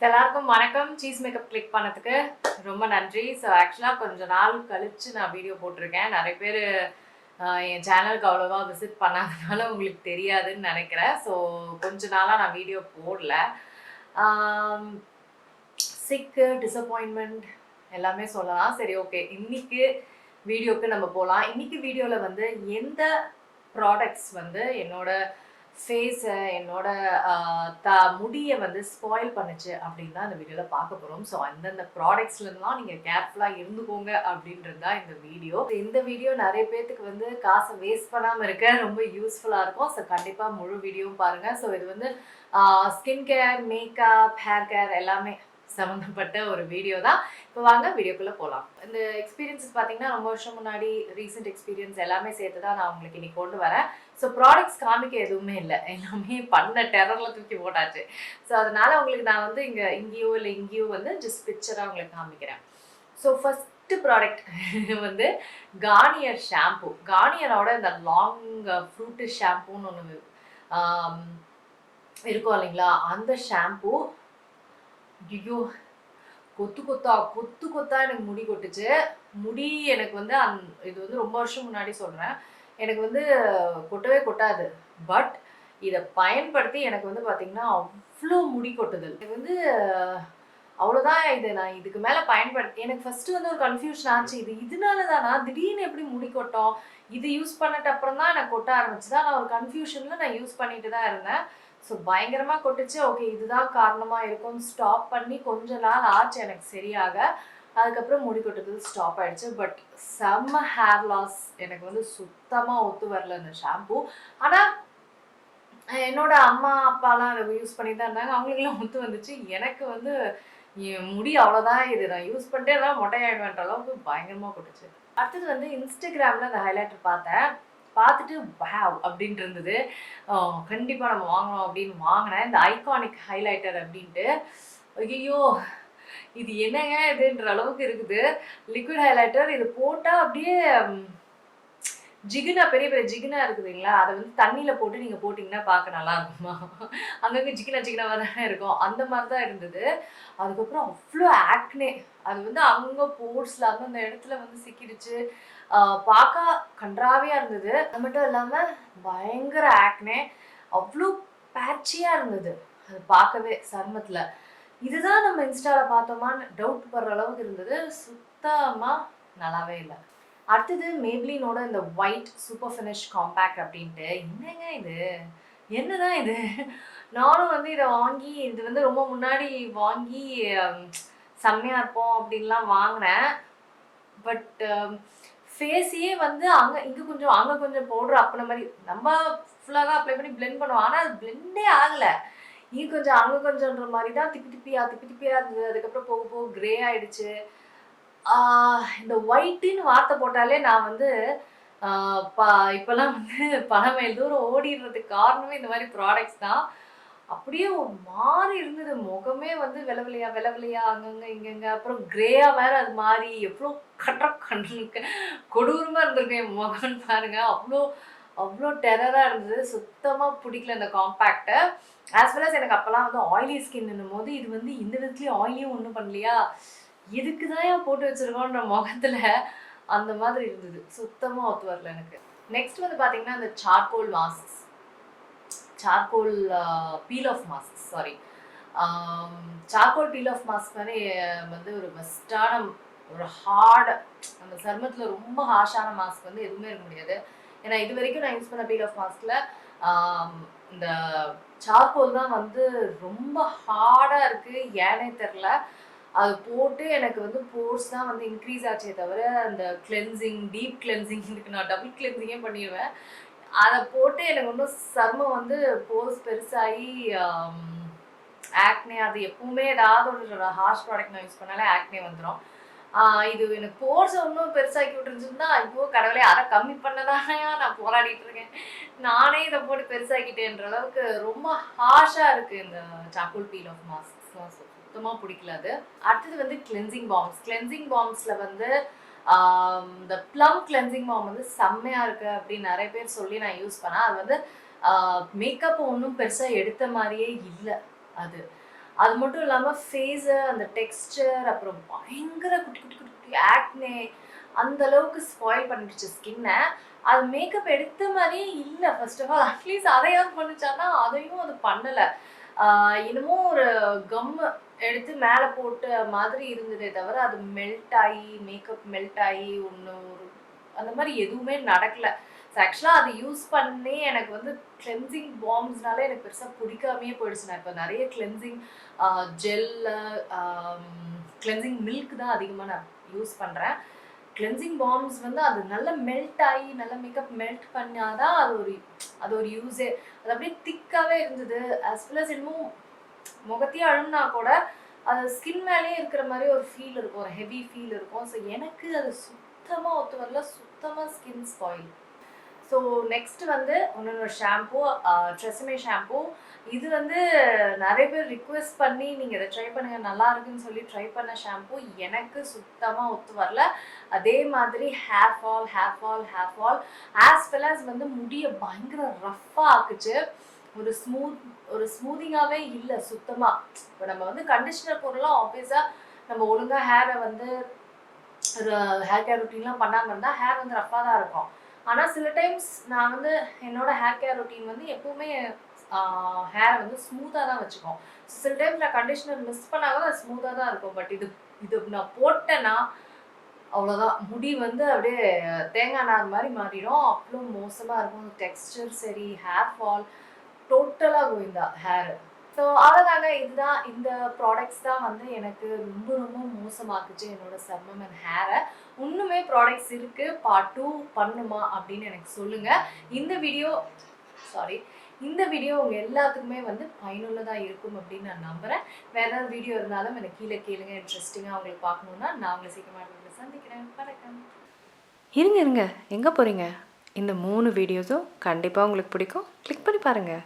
எல்லாருக்கும் வணக்கம். Cheese makeup click பண்ணதுக்கு ரொம்ப நன்றி. ஸோ ஆக்சுவலாக கொஞ்ச நாள் கழிச்சு நான் வீடியோ போட்டிருக்கேன். நிறைய பேர் என் சேனலுக்கு அவ்வளோவா விசிட் பண்ணாதனால உங்களுக்கு தெரியாதுன்னு நினைக்கிறேன். ஸோ கொஞ்ச நாளாக நான் வீடியோ போடல. சிக்கு, டிசப்பாயின்மெண்ட் எல்லாமே சொல்லலாம். சரி, ஓகே, இன்னைக்கு வீடியோக்கு நம்ம போகலாம். இன்னைக்கு வீடியோவில் வந்து எந்த ப்ராடக்ட்ஸ் வந்து என்னோட ஃபேஸை, என்னோட முடியை வந்து ஸ்பாயில் பண்ணுச்சு அப்படின்னு தான் இந்த வீடியோவில் பார்க்க போகிறோம். ஸோ அந்தந்த ப்ராடக்ட்ஸ்லாம் நீங்கள் கேர்ஃபுல்லாக இருந்துக்கோங்க அப்படின்றது தான் இந்த வீடியோ. இந்த வீடியோ நிறைய பேர்த்துக்கு வந்து காசை வேஸ்ட் பண்ணாமல் இருக்க ரொம்ப யூஸ்ஃபுல்லாக இருக்கும். ஸோ கண்டிப்பாக முழு வீடியோவும் பாருங்கள். ஸோ இது வந்து skin care, makeup, hair care எல்லாமே சம்மந்தப்பட்ட ஒரு வீடியோ தான். இப்போ வாங்க வீடியோக்குள்ளே போகலாம். இந்த எக்ஸ்பீரியன்ஸஸ் பார்த்தீங்கன்னா ரொம்ப வருஷம் முன்னாடி ரீசெண்ட் எக்ஸ்பீரியன்ஸ் எல்லாமே சேர்த்து தான் நான் உங்களுக்கு இன்னைக்கு கொண்டு வரேன். ஸோ ப்ராடக்ட்ஸ் காமிக்க எதுவுமே இல்லை, எல்லாமே பண்ண டெரரில் தூக்கி போட்டாச்சு. ஸோ அதனால உங்களுக்கு நான் வந்து இங்கேயோ இல்லை இங்கேயோ வந்து ஜஸ்ட் பிக்சராக உங்களுக்கு காமிக்கிறேன். ஸோ ஃபஸ்ட்டு ப்ராடக்ட் வந்து கார்னியர் ஷாம்பு. கார்னியரோட இந்த லாங் ஃப்ரூட்டு ஷாம்புன்னு ஒன்று இருக்கும் இல்லைங்களா, அந்த ஷாம்பு. ஐயோ, கொத்து கொத்தா எனக்கு முடி கொட்டுச்சு. முடி எனக்கு வந்து இது வந்து ரொம்ப வருஷம் முன்னாடி சொல்கிறேன், எனக்கு வந்து கொட்டவே கொட்டாது. பட் இதை பயன்படுத்தி எனக்கு வந்து பார்த்திங்கன்னா அவ்வளோ முடி கொட்டுதல். எனக்கு வந்து அவ்வளோதான். நான் இதுக்கு மேலே பயன்படுத்தி எனக்கு ஃபஸ்ட்டு வந்து ஒரு கன்ஃபியூஷன் ஆச்சு. இதனால தானா திடீர்னு எப்படி முடி கொட்டும்? இது யூஸ் பண்ணிட்டு அப்புறம் தான் எனக்கு கொட்ட ஆரம்பிச்சுதான். நான் ஒரு கன்ஃபியூஷனில் நான் யூஸ் பண்ணிட்டு தான் இருந்தேன். ஸோ பயங்கரமாக கொட்டுச்சு. ஓகே, இதுதான் காரணமாக இருக்கும். ஸ்டாப் பண்ணி கொஞ்ச நாள் ஆச்சு எனக்கு சரியாக. அதுக்கப்புறம் முடி கொட்டுறது ஸ்டாப் ஆகிடுச்சு. பட் செம்ம ஹேர் லாஸ். எனக்கு வந்து சுத்தமாக ஒத்து வரல இந்த ஷாம்பு. ஆனால் என்னோட அம்மா அப்பாலாம் அதை யூஸ் பண்ணி தான் இருந்தாங்க. அவங்களுக்குலாம் ஒத்து வந்துச்சு. எனக்கு வந்து என் முடி அவ்வளோதான். இது நான் யூஸ் பண்ணிட்டே இருந்தால் மொட்டையாயிடுவேன்ற அளவுக்கு பயங்கரமாக கொட்டுச்சு. அடுத்தது வந்து இன்ஸ்டாகிராமில் அந்த ஹைலைட்டர் பார்த்தேன். பார்த்துட்டு வாவ் அப்படின்ட்டு இருந்தது. கண்டிப்பாக நம்ம வாங்கணும் அப்படின்னு வாங்கினேன். இந்த ஐகானிக் ஹைலைட்டர் அப்படின்ட்டு. ஐயோ, இது என்னங்க இதுன்ற அளவுக்கு இருக்குது. Liquid highlighter. இது போட்டால் அப்படியே ஜிகுனா, பெரிய பெரிய ஜிகுனா இருக்குதுங்களா, அதை வந்து தண்ணியில் போட்டு நீங்கள் போட்டிங்கன்னா பார்க்க நல்லா இருக்குமா? அங்கங்கே ஜிகினாவாக தானே இருக்கும். அந்த மாதிரி தான் இருந்தது. அதுக்கப்புறம் அவ்வளோ ஆக்னே. அது வந்து அங்கே போர்ட்ஸில் அந்தந்த இடத்துல வந்து சிக்கிடுச்சு. பார்க்க கன்றாவியாக இருந்தது. அது மட்டும் இல்லாமல் பயங்கர ஆக்னே. அவ்வளோ பேட்சியாக இருந்தது அது பார்க்கவே சருமத்தில். இதுதான் நம்ம இன்ஸ்டாவில் பார்த்தோமான்னு டவுட் படுற அளவுக்கு இருந்தது. சுத்தமாக நல்லாவே இல்லை. அடுத்தது மேப்ளினோட இந்த ஒயிட் சூப்பர் ஃபினிஷ் காம்பேக்ட் அப்படின்ட்டு. என்னங்க இது, என்னதான் இது? நானும் வந்து இதை வாங்கி, இது வந்து ரொம்ப முன்னாடி வாங்கி செம்மையாக இருப்போம் அப்படின்லாம் வாங்கினேன். பட் ஃபேஸையே வந்து அங்கே கொஞ்சம் பவுடர் அப்பின மாதிரி நம்ம ஃபுல்லாக தான் அப்ளை பண்ணி பிளெண்ட் பண்ணுவோம். ஆனால் அது பிளெண்டே ஆகலை. இங்கே கொஞ்சம் அங்கே கொஞ்சம்ன்ற மாதிரி தான் திப்பி திப்பியாக இருந்தது. அதுக்கப்புறம் போக போக க்ரே ஆகிடுச்சு. இந்த ஒயிட்டுன்னு வார்த்தை போட்டாலே நான் வந்து இப்போல்லாம் வந்து பல மைல் தூரம் ஓடிடுறதுக்கு காரணமே இந்த மாதிரி ப்ராடக்ட்ஸ் தான். அப்படியே ஒரு மாதிரி இருந்தது. முகமே வந்து வெள்ளை அங்கங்கே இங்கங்கே. அப்புறம் க்ரேயாக வேறு அது மாதிரி எவ்வளோ கண்ணுக்கு கொடூரமாக இருந்திருக்கு என் முகம்னு பாருங்கள். அவ்வளோ டெரராக இருந்தது. சுத்தமாக பிடிக்கல இந்த காம்பேக்டை. ஆஸ் வெல் அஸ் எனக்கு அப்போல்லாம் வந்து ஆயிலி ஸ்கின்னும் போது இது வந்து இந்த விதத்துலேயும் ஆயிலியும் ஒன்றும் பண்ணலையா, எதுக்கு தான் போட்டு வச்சுருக்கோன்ற முகத்தில் அந்த மாதிரி இருந்தது. சுத்தமாக ஒத்து வரல எனக்கு. நெக்ஸ்ட் வந்து பார்த்தீங்கன்னா இந்த charcoal peel off mask charcoal peel off mask மாதிரி வந்து ஒரு பெஸ்ட்டான ஒரு ஹார்டு, அந்த சருமத்தில் ரொம்ப ஹார்ஷான மாஸ்க் வந்து எதுவுமே இருக்க முடியாது. ஏன்னா இது வரைக்கும் நான் யூஸ் பண்ண பீல் ஆஃப் மாஸ்கில் இந்த சார்கோல் தான் வந்து ரொம்ப ஹார்டாக இருக்குது. ஏனே தெரில. அது போட்டு எனக்கு வந்து போர்ஸ் தான் வந்து இன்க்ரீஸ் ஆச்சே தவிர அந்த டீப் கிளென்சிங் இதுக்கு நான் டபுள் கிளென்சிங்கே பண்ணிடுவேன். அதை போட்டு எனக்கு ஒன்றும் சருமம் வந்து போர்ஸ் பெருசாகி ஆக்னே, அது எப்பவுமே ஏதாவது ஒரு ஹார்ஷ் ப்ராடக்ட் நான் யூஸ் பண்ணாலே ஆக்னே வந்துடும். இது எனக்கு போர்ஸை இன்னும் பெருசாக்கி விட்டுருந்துச்சுன்னா, ஐயோ கடவுளே, அதை கம்மி பண்ணதானே நான் போராடிட்டு இருக்கேன், நானே இதை போட்டு பெருசாக்கிட்டேன்ற அளவுக்கு ரொம்ப ஹார்ஷாக இருக்குது இந்த சார்கோல் பீல் ஆஃப் மாஸ்க்ஸ்லாம். சுத்தமாக பிடிக்கல அது. அடுத்தது வந்து கிளென்சிங் பாம்ஸில் வந்து இந்த ப்ளம் கிளென்சிங் பாம் வந்து செம்மையாக இருக்குது அப்படின்னு நிறைய பேர் சொல்லி நான் யூஸ் பண்ணேன். அது வந்து மேக்கப் ஒன்றும் பெருசாக எடுத்த மாதிரியே இல்லை. அது அது மட்டும் இல்லாமல் ஃபேஸு அந்த டெக்ஸ்டர் அப்புறம் பயங்கர குட்டி குட்டி குட்டி குட்டி ஆக்னே அந்த அளவுக்கு ஸ்பாயில் பண்ணிடுச்சு ஸ்கின்னை. அது மேக்கப் எடுத்த மாதிரியே இல்லை. ஃபர்ஸ்ட் ஆஃப் ஆல் அட்லீஸ்ட் அதையாவது பண்ணுச்சான்னா அதையும் அது பண்ணலை. என்னமோ ஒரு கம்மு எடுத்து மேலே போட்ட மாதிரி இருந்ததே தவிர அது மெல்ட் ஆகி மேக்கப் மெல்ட் ஆகி ஒன்று ஒரு அந்த மாதிரி எதுவுமே நடக்கலை. ஸோ ஆக்சுவலாக அது யூஸ் பண்ணி எனக்கு வந்து கிளென்சிங் பாம்ஸ்னால எனக்கு பெருசாக பிடிக்காமையே போயிடுச்சு. நான் இப்போ நிறைய கிளென்சிங் ஜெல்லு கிளென்சிங் மில்க் தான் அதிகமாக நான் யூஸ் பண்ணுறேன். கிளென்சிங் பாம்ஸ் வந்து அது நல்லா மெல்ட் ஆகி நல்லா மேக்கப் மெல்ட் பண்ணாதான் அது ஒரு யூஸே. அது அப்படியே திக்காகவே இருந்தது. ஆஸ் வெல் அஸ் இன்னும் முகத்தையே அழுந்தா கூட அது ஸ்கின் மேலேயே இருக்கிற மாதிரி ஒரு ஃபீல் இருக்கும், ஒரு ஹெவி ஃபீல் இருக்கும். ஸோ எனக்கு அது சுத்தமாக ஒத்து வரல, சுத்தமாக ஸ்கின் ஸ்பாயில். ஸோ நெக்ஸ்ட் வந்து இன்னொரு ஷாம்பூ, ட்ரெஸ்ஸமே ஷாம்பூ. இது வந்து நிறைய பேர் ரிக்வெஸ்ட் பண்ணி நீங்கள் இதை ட்ரை பண்ணுங்கள் நல்லா இருக்குன்னு சொல்லி ட்ரை பண்ண ஷாம்பூ. எனக்கு சுத்தமாக ஒத்து வரல. அதே மாதிரி hair fall as well as வந்து முடியை பயங்கர ரஃப்பாக ஆக்குச்சு. ஒரு ஸ்மூதிங்காகவே இல்லை சுத்தமாக. இப்போ நம்ம வந்து கண்டிஷனர் பொருளாக ஆப்வியஸாக நம்ம ஒழுங்காக ஹேரை வந்து ஒரு ஹேர் கேர் ரொட்டீன்லாம் பண்ணாமல் இருந்தால் ஹேர் வந்து ரஃப்பாக தான் இருக்கும். ஆனால் சில டைம்ஸ் நான் வந்து என்னோடய ஹேர் கேர் ரொட்டீன் வந்து எப்போவுமே ஹேரை வந்து ஸ்மூத்தாக தான் வச்சுக்கோம். சில டைம்ஸ் நான் கண்டிஷனர் மிஸ் பண்ணாலும் அது ஸ்மூத்தாக தான் இருக்கும். பட் இது நான் போட்டேன்னா அவ்வளோதான், முடி வந்து அப்படியே தேங்காய் நார் மாதிரி மாறிடும். அவ்வளோ மோசமாக இருக்கும். டெக்ஸ்டர் சரி, ஹேர் ஃபால் டோட்டலாக கோயிந்தா ஹேரு. ஸோ அவ்வளோதாங்க. இதுதான் இந்த ப்ராடக்ட்ஸ் தான் வந்து எனக்கு ரொம்ப ரொம்ப மோசமாக்குச்சு என்னோட சர்மம் அண்ட் ஹேரை. இன்னுமே ப்ராடக்ட்ஸ் இருக்குது, பார்ட் 2 பண்ணுமா அப்படின்னு எனக்கு சொல்லுங்கள். இந்த வீடியோ உங்கள் எல்லாத்துக்குமே வந்து பயனுள்ளதாக இருக்கும் அப்படின்னு நான் நம்புகிறேன். வேறு ஏதாவது வீடியோ இருந்தாலும் எனக்கு கீழே கேளுங்க. இன்ட்ரெஸ்டிங்காக உங்களுக்கு பார்க்கணுன்னா நான் உங்களை சீக்கிரமாக சந்திக்கிறேன். வணக்கம். இருங்க எங்கே போகிறீங்க? இந்த 3 வீடியோஸும் கண்டிப்பாக உங்களுக்கு பிடிக்கும். கிளிக் பண்ணி பாருங்கள்.